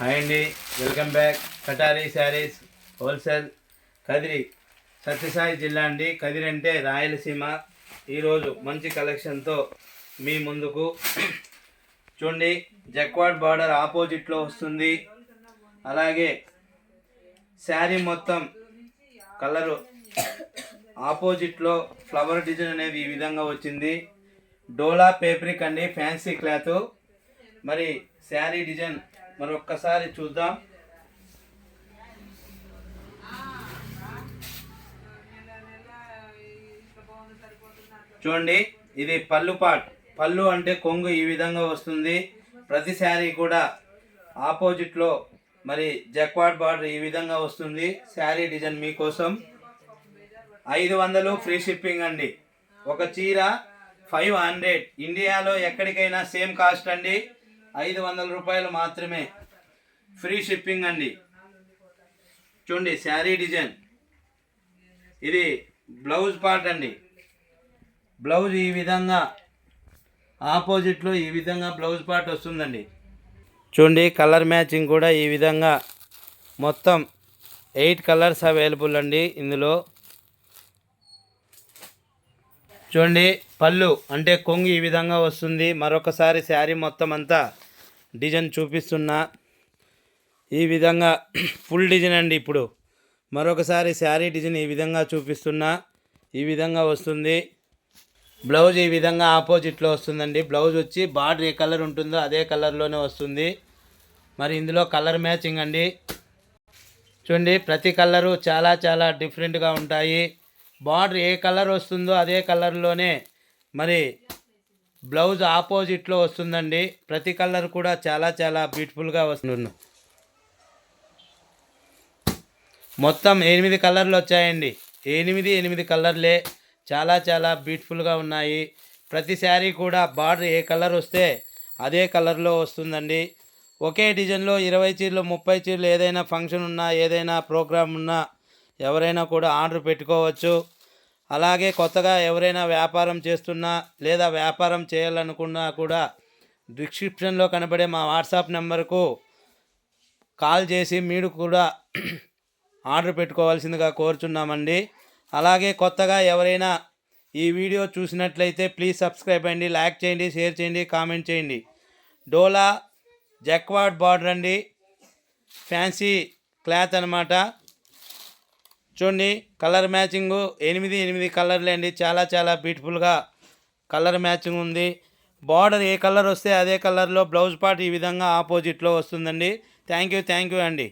Hi అండి, welcome back. కటారీ saris wholesale Kadiri Sathya Sai జిల్లా అండి. కదిరి అంటే రాయలసీమ. ఈరోజు మంచి కలెక్షన్తో మీ ముందుకు చూడండి. జక్వాడ్ బార్డర్ ఆపోజిట్లో వస్తుంది. అలాగే శారీ మొత్తం కలరు ఆపోజిట్లో ఫ్లవర్ డిజైన్ అనేది ఈ విధంగా వచ్చింది. డోలా పేపరిక్ అండి, ఫ్యాన్సీ క్లాత్. మరి శారీ డిజైన్ మరొక్కసారి చూద్దాం. చూడండి, ఇది పళ్ళు పాట్. పళ్ళు అంటే కొంగు ఈ విధంగా వస్తుంది. ప్రతి శారీ కూడా ఆపోజిట్లో మరి జక్వాడ్ బార్డర్ ఈ విధంగా వస్తుంది. శారీ డిజైన్ మీకోసం 500 ఫ్రీ షిప్పింగ్ అండి. ఒక చీర 500. ఇండియాలో ఎక్కడికైనా సేమ్ కాస్ట్ అండి. 500 రూపాయలు మాత్రమే, ఫ్రీ షిప్పింగ్ అండి. చూడండి శారీ డిజైన్. ఇది బ్లౌజ్ పార్ట్ అండి. బ్లౌజ్ ఈ విధంగా ఆపోజిట్లో ఈ విధంగా బ్లౌజ్ పార్ట్ వస్తుందండి. చూడండి కలర్ మ్యాచింగ్ కూడా ఈ విధంగా మొత్తం 8 కలర్స్ అవైలబుల్ అండి ఇందులో. చూడండి పళ్ళు అంటే కొంగు ఈ విధంగా వస్తుంది. మరొకసారి శారీ మొత్తం అంతా డిజైన్ చూపిస్తున్నా. ఈ విధంగా ఫుల్ డిజైన్ అండి. ఇప్పుడు మరొకసారి శారీ డిజైన్ ఈ విధంగా చూపిస్తున్నా. ఈ విధంగా వస్తుంది. బ్లౌజ్ ఈ విధంగా ఆపోజిట్లో వస్తుందండి. బ్లౌజ్ వచ్చి బార్డర్ ఏ కలర్ ఉంటుందో అదే కలర్లోనే వస్తుంది. మరి ఇందులో కలర్ మ్యాచింగ్ అండి. చూడండి ప్రతి కలరు చాలా చాలా డిఫరెంట్గా ఉంటాయి. బార్డర్ ఏ కలర్ వస్తుందో అదే కలర్లోనే మరి బ్లౌజ్ ఆపోజిట్లో వస్తుందండి. ప్రతి కలర్ కూడా చాలా చాలా బ్యూటిఫుల్గా వస్తుంది. మొత్తం 8 కలర్లు వచ్చాయండి. 8 కలర్లే చాలా చాలా బ్యూటిఫుల్గా ఉన్నాయి. ప్రతి శారీ కూడా బార్డర్ ఏ కలర్ వస్తే అదే కలర్లో వస్తుందండి. ఒకే డిజైన్లో 20 చీరలు 30 చీరలు ఏదైనా ఫంక్షన్ ఉన్నా ఏదైనా ప్రోగ్రామ్ ఉన్నా ఎవరైనా కూడా ఆర్డర్ పెట్టుకోవచ్చు. అలాగే కొత్తగా ఎవరైనా వ్యాపారం చేస్తున్నా లేదా వ్యాపారం చేయాలనుకున్నా కూడా డిస్క్రిప్షన్లో కనబడే మా వాట్సాప్ నెంబర్కు కాల్ చేసి మీరు కూడా ఆర్డర్ పెట్టుకోవాల్సిందిగా కోరుచున్నామండి. అలాగే కొత్తగా ఎవరైనా ఈ వీడియో చూసినట్లయితే ప్లీజ్ సబ్స్క్రైబ్ అండి, లైక్ చేయండి, షేర్ చేయండి, కామెంట్ చేయండి. డోలా జక్వాడ్ బార్డర్ అండి, ఫ్యాన్సీ క్లాత్ అనమాట. చూడండి కలర్ మ్యాచింగు 8 కలర్లే అండి. చాలా చాలా బ్యూటిఫుల్గా కలర్ మ్యాచింగ్ ఉంది. బార్డర్ ఏ కలర్ వస్తే అదే కలర్లో బ్లౌజ్ పార్ట్ ఈ విధంగా ఆపోజిట్లో వస్తుందండి. థ్యాంక్ యూ అండి.